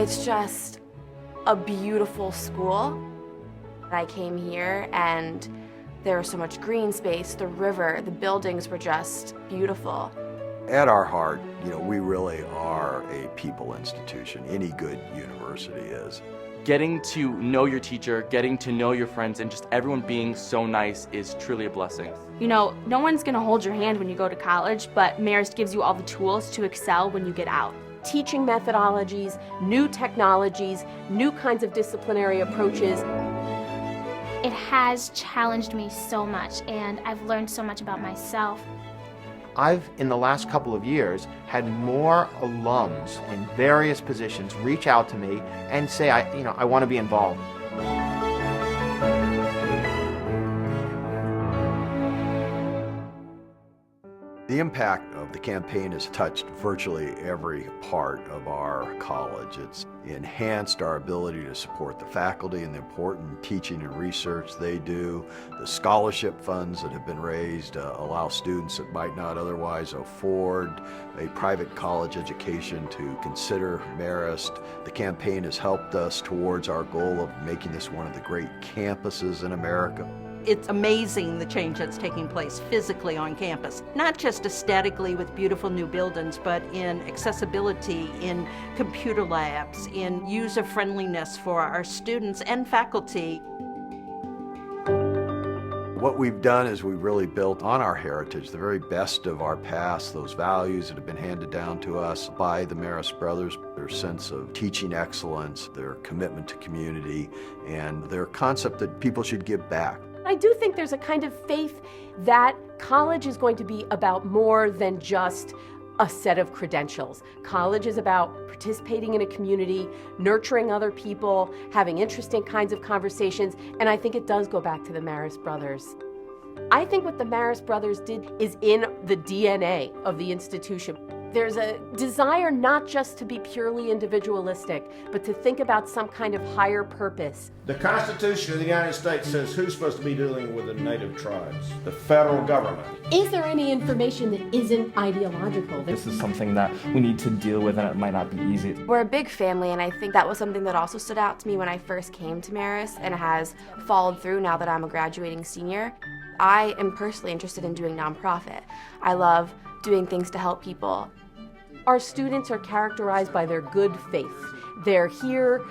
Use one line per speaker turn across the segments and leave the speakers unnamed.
It's just a beautiful school. I came here and there was so much green space, the river, the buildings were just beautiful.
At our heart, we really are a people institution. Any good university is.
Getting to know your teacher, getting to know your friends, and just everyone being so nice is truly a blessing.
No one's gonna hold your hand when you go to college, but Marist gives you all the tools to excel when you get out.
Teaching methodologies, new technologies, new kinds of disciplinary approaches.
It has challenged me so much, and I've learned so much about myself.
I've, in the last couple of years, had more alums in various positions reach out to me and say, I want to be involved.
The impact of the campaign has touched virtually every part of our college. It's enhanced our ability to support the faculty and the important teaching and research they do. The scholarship funds that have been raised allow students that might not otherwise afford a private college education to consider Marist. The campaign has helped us towards our goal of making this one of the great campuses in America.
It's amazing the change that's taking place physically on campus, not just aesthetically with beautiful new buildings, but in accessibility, in computer labs, in user-friendliness for our students and faculty.
What we've done is we've really built on our heritage, the very best of our past, those values that have been handed down to us by the Marist brothers, their sense of teaching excellence, their commitment to community, and their concept that people should give back.
I do think there's a kind of faith that college is going to be about more than just a set of credentials. College is about participating in a community, nurturing other people, having interesting kinds of conversations, and I think it does go back to the Marist brothers. I think what the Marist brothers did is in the DNA of the institution. There's a desire not just to be purely individualistic, but to think about some kind of higher purpose.
The Constitution of the United States says who's supposed to be dealing with the native tribes? The federal government.
Is there any information that isn't ideological?
This is something that we need to deal with, and it might not be easy.
We're a big family, and I think that was something that also stood out to me when I first came to Marist and has followed through now that I'm a graduating senior. I am personally interested in doing nonprofit. I love doing things to help people.
Our students are characterized by their good faith. They're here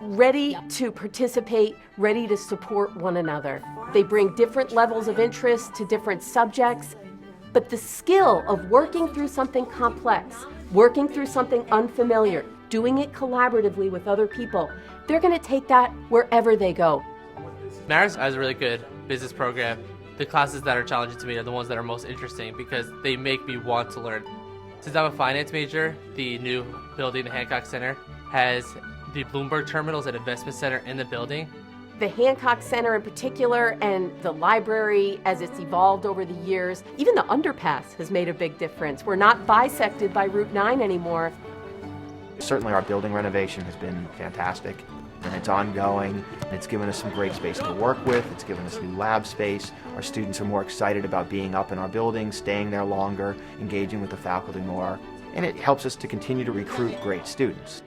ready to participate, ready to support one another. They bring different levels of interest to different subjects, but the skill of working through something complex, working through something unfamiliar, doing it collaboratively with other people, they're going to take that wherever they go.
Marist has a really good business program. The classes that are challenging to me are the ones that are most interesting because they make me want to learn. Since I'm a finance major, the new building, the Hancock Center, has the Bloomberg terminals and investment center in the building.
The Hancock Center in particular and the library as it's evolved over the years, even the underpass has made a big difference. We're not bisected by Route 9 anymore.
Certainly our building renovation has been fantastic, and it's ongoing. It's given us some great space to work with. It's given us new lab space. Our students are more excited about being up in our building, staying there longer, engaging with the faculty more, and it helps us to continue to recruit great students.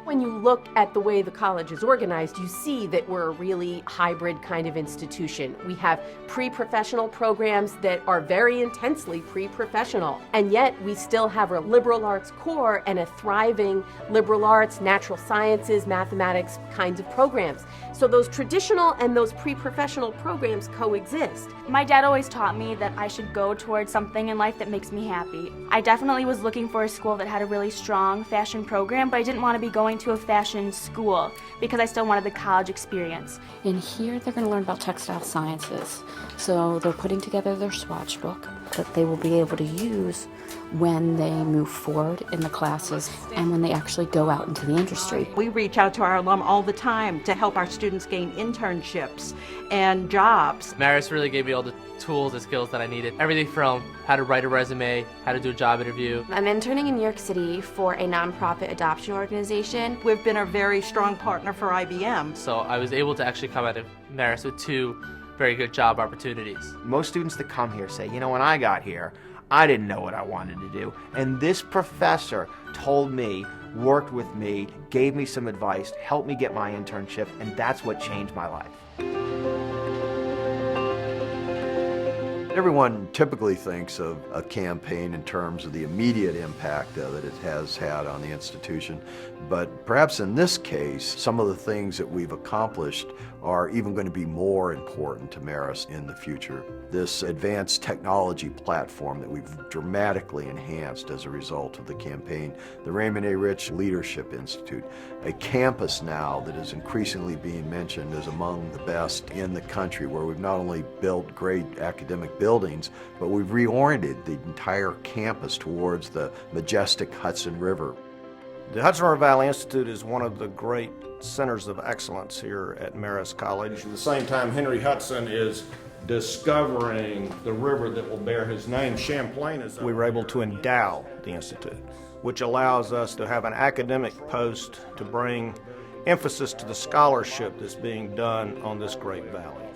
When you look at the way the college is organized, you see that we're a really hybrid kind of institution. We have pre-professional programs that are very intensely pre-professional, and yet we still have a liberal arts core and a thriving liberal arts, natural sciences, mathematics kinds of programs. So those traditional and those pre-professional programs coexist.
My dad always taught me that I should go towards something in life that makes me happy. I definitely was looking for a school that had a really strong fashion program, but I didn't want to be going to a fashion school because I still wanted the college experience.
In here, they're going to learn about textile sciences. So they're putting together their swatch book that they will be able to use when they move forward in the classes and when they actually go out into the industry.
We reach out to our alum all the time to help our students gain internships and jobs.
Marist really gave me all the tools and skills that I needed. Everything from how to write a resume, how to do a job interview.
I'm interning in New York City for a nonprofit adoption organization.
We've been a very strong partner for IBM.
So I was able to actually come out of Marist with 2 very good job opportunities.
Most students that come here say, when I got here, I didn't know what I wanted to do. And this professor told me worked with me, gave me some advice, helped me get my internship, and that's what changed my life.
Everyone typically thinks of a campaign in terms of the immediate impact that it has had on the institution, but perhaps in this case, some of the things that we've accomplished are even going to be more important to Marist in the future. This advanced technology platform that we've dramatically enhanced as a result of the campaign, the Raymond A. Rich Leadership Institute, a campus now that is increasingly being mentioned as among the best in the country, where we've not only built great academic buildings, but we've reoriented the entire campus towards the majestic Hudson River.
The Hudson River Valley Institute is one of the great centers of excellence here at Marist College. At the same time, Henry Hudson is discovering the river that will bear his name. Champlain is. We were able to endow the Institute, which allows us to have an academic post to bring emphasis to the scholarship that's being done on this great valley.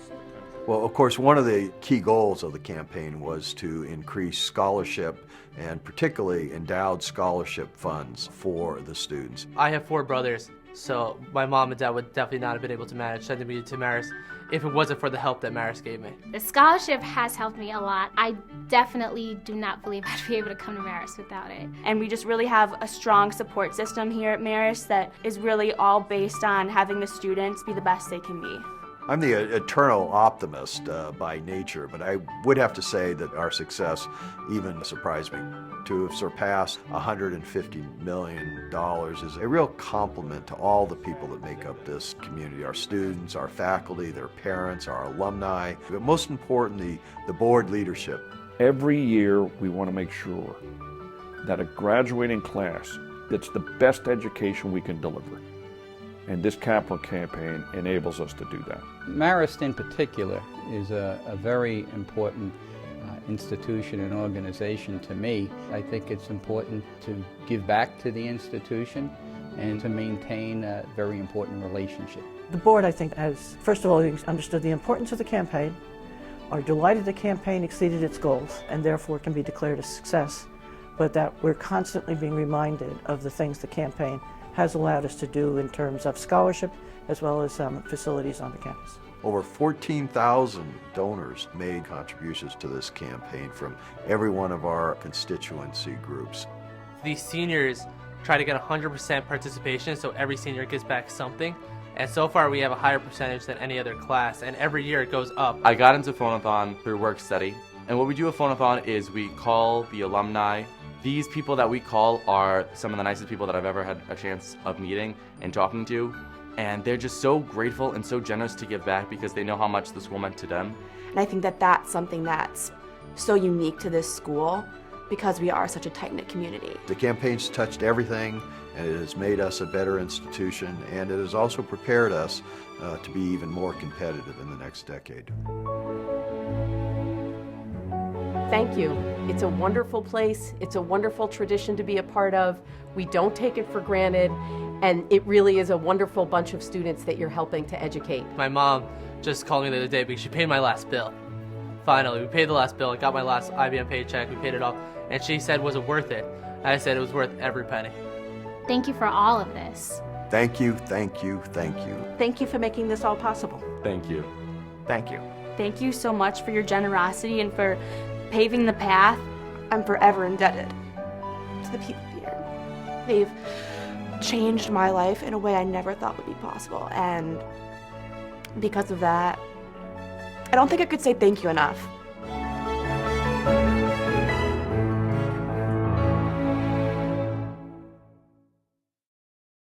Well, of course, one of the key goals of the campaign was to increase scholarship and particularly endowed scholarship funds for the students.
I have 4 brothers, so my mom and dad would definitely not have been able to manage sending me to Marist if it wasn't for the help that Marist gave me.
The scholarship has helped me a lot. I definitely do not believe I'd be able to come to Marist without it.
And we just really have a strong support system here at Marist that is really all based on having the students be the best they can be.
I'm the eternal optimist by nature, but I would have to say that our success even surprised me. To have surpassed $150 million is a real compliment to all the people that make up this community, our students, our faculty, their parents, our alumni, but most importantly, the board leadership.
Every year we want to make sure that a graduating class gets the best education we can deliver. And this capital campaign enables us to do that.
Marist in particular is a very important institution and organization to me. I think it's important to give back to the institution and to maintain a very important relationship.
The board, I think, has, first of all, understood the importance of the campaign, are delighted the campaign exceeded its goals and therefore can be declared a success, but that we're constantly being reminded of the things the campaign has allowed us to do in terms of scholarship as well as facilities on the campus.
Over 14,000 donors made contributions to this campaign from every one of our constituency groups.
These seniors try to get 100% participation, so every senior gives back something. And so far we have a higher percentage than any other class, and every year it goes up.
I got into Phonathon through work study, and what we do at Phonathon is we call the alumni. These people that we call are some of the nicest people that I've ever had a chance of meeting and talking to, and they're just so grateful and so generous to give back because they know how much the school meant to them.
And I think that that's something that's so unique to this school because we are such a tight-knit community.
The campaign's touched everything, and it has made us a better institution, and it has also prepared us to be even more competitive in the next decade.
Thank you. It's a wonderful place. It's a wonderful tradition to be a part of. We don't take it for granted, and it really is a wonderful bunch of students that you're helping to educate.
My mom just called me the other day because she paid my last bill. Finally, we paid the last bill. I got my last IBM paycheck. We paid it off, and she said, was it worth it? I said it was worth every penny.
Thank you for all of this.
Thank you, thank you, thank you.
Thank you for making this all possible.
Thank you.
Thank you.
Thank you so much for your generosity and for paving the path.
I'm forever indebted to the people here. They've changed my life in a way I never thought would be possible, and because of that, I don't think I could say thank you enough.